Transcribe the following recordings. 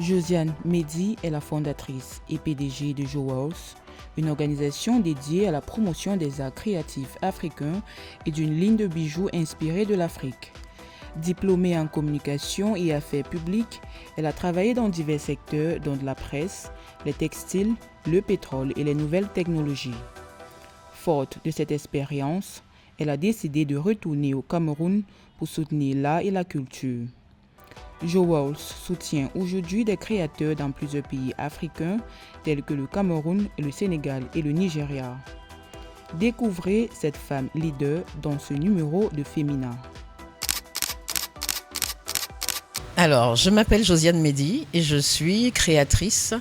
Josiane Mehdi est la fondatrice et PDG de Jewels, une organisation dédiée à la promotion des arts créatifs africains et d'une ligne de bijoux inspirée de l'Afrique. Diplômée en communication et affaires publiques, elle a travaillé dans divers secteurs dont la presse, les textiles, le pétrole et les nouvelles technologies. Forte de cette expérience, elle a décidé de retourner au Cameroun pour soutenir l'art et la culture. Jewels soutient aujourd'hui des créateurs dans plusieurs pays africains tels que le Cameroun, le Sénégal et le Nigeria. Découvrez cette femme leader dans ce numéro de Femina. Alors, je m'appelle Josiane Mehdi et je suis créatrice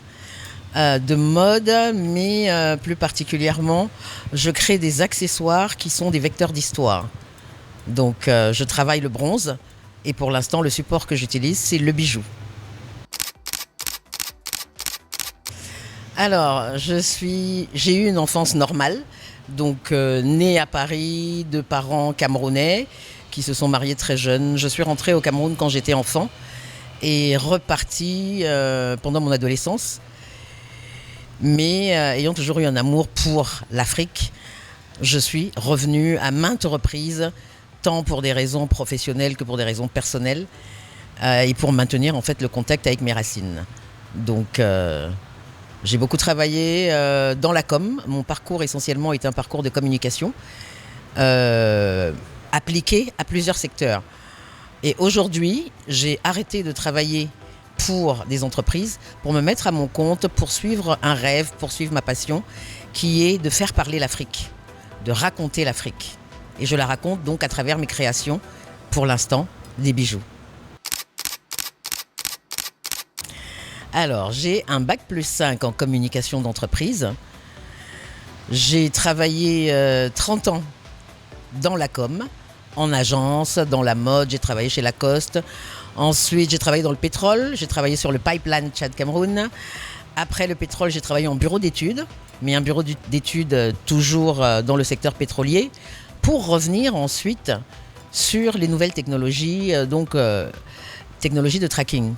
de mode, mais plus particulièrement, je crée des accessoires qui sont des vecteurs d'histoire. Donc, je travaille le bronze et pour l'instant, le support que j'utilise, c'est le bijou. Alors, j'ai eu une enfance normale, donc née à Paris, de parents camerounais qui se sont mariés très jeunes. Je suis rentrée au Cameroun quand j'étais enfant et repartie pendant mon adolescence. Mais ayant toujours eu un amour pour l'Afrique, je suis revenue à maintes reprises, tant pour des raisons professionnelles que pour des raisons personnelles, et pour maintenir en fait le contact avec mes racines. Donc j'ai beaucoup travaillé dans la com. Mon parcours essentiellement est un parcours de communication appliqué à plusieurs secteurs. Et aujourd'hui, j'ai arrêté de travailler pour des entreprises, pour me mettre à mon compte, poursuivre un rêve, poursuivre ma passion, qui est de faire parler l'Afrique, de raconter l'Afrique. Et je la raconte donc à travers mes créations, pour l'instant, des bijoux. Alors, j'ai un bac+5 en communication d'entreprise. J'ai travaillé 30 ans dans la com, en agence, dans la mode, j'ai travaillé chez Lacoste. Ensuite, j'ai travaillé dans le pétrole, j'ai travaillé sur le pipeline Tchad-Cameroun. Après le pétrole, j'ai travaillé en bureau d'études, mais un bureau d'études toujours dans le secteur pétrolier, pour revenir ensuite sur les nouvelles technologies, technologies de tracking.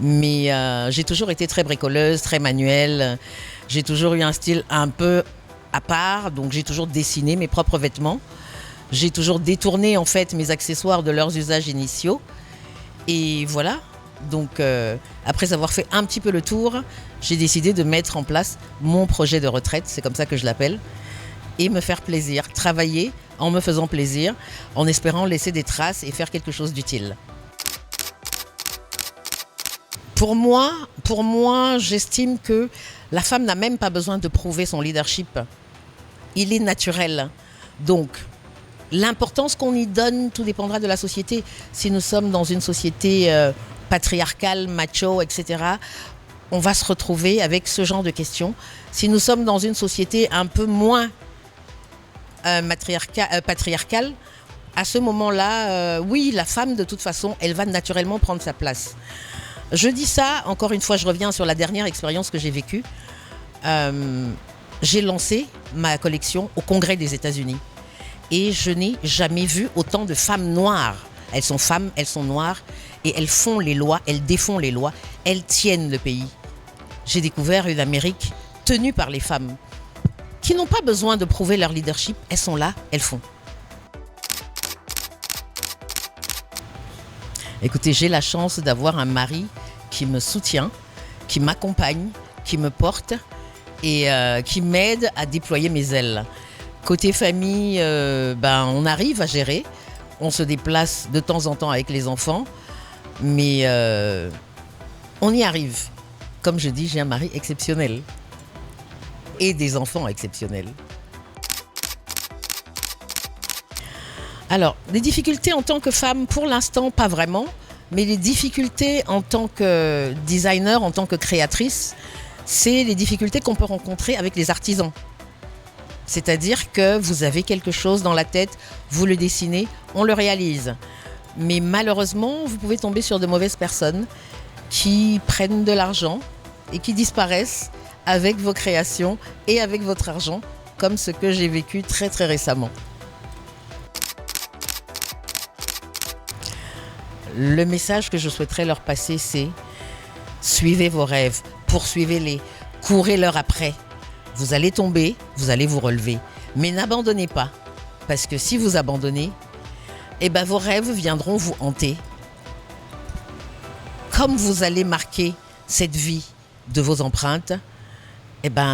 Mais j'ai toujours été très bricoleuse, très manuelle. J'ai toujours eu un style un peu à part, donc j'ai toujours dessiné mes propres vêtements. J'ai toujours détourné en fait mes accessoires de leurs usages initiaux. Et voilà, donc après avoir fait un petit peu le tour, j'ai décidé de mettre en place mon projet de retraite, c'est comme ça que je l'appelle, et me faire plaisir, travailler en me faisant plaisir, en espérant laisser des traces et faire quelque chose d'utile. Pour moi, j'estime que la femme n'a même pas besoin de prouver son leadership. Il est naturel. Donc, l'importance qu'on y donne, tout dépendra de la société. Si nous sommes dans une société patriarcale, macho, etc., on va se retrouver avec ce genre de questions. Si nous sommes dans une société un peu moins patriarcale, à ce moment-là, oui, la femme, de toute façon, elle va naturellement prendre sa place. Je dis ça, encore une fois, je reviens sur la dernière expérience que j'ai vécue. J'ai lancé ma collection au Congrès des États-Unis. Et je n'ai jamais vu autant de femmes noires. Elles sont femmes, elles sont noires, et elles font les lois, elles défont les lois, elles tiennent le pays. J'ai découvert une Amérique tenue par les femmes, qui n'ont pas besoin de prouver leur leadership, elles sont là, elles font. Écoutez, j'ai la chance d'avoir un mari qui me soutient, qui m'accompagne, qui me porte et qui m'aide à déployer mes ailes. Côté famille, on arrive à gérer. On se déplace de temps en temps avec les enfants, mais on y arrive. Comme je dis, j'ai un mari exceptionnel et des enfants exceptionnels. Alors, les difficultés en tant que femme, pour l'instant, pas vraiment, mais les difficultés en tant que designer, en tant que créatrice, c'est les difficultés qu'on peut rencontrer avec les artisans. C'est-à-dire que vous avez quelque chose dans la tête, vous le dessinez, on le réalise. Mais malheureusement, vous pouvez tomber sur de mauvaises personnes qui prennent de l'argent et qui disparaissent avec vos créations et avec votre argent, comme ce que j'ai vécu très très récemment. Le message que je souhaiterais leur passer, c'est Suivez vos rêves, poursuivez-les, courez-leur après. Vous allez tomber, vous allez vous relever. Mais n'abandonnez pas, parce que si vous abandonnez, vos rêves viendront vous hanter. Comme vous allez marquer cette vie de vos empreintes,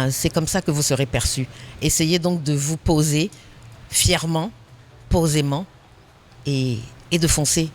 c'est comme ça que vous serez perçu. Essayez donc de vous poser fièrement, posément et de foncer.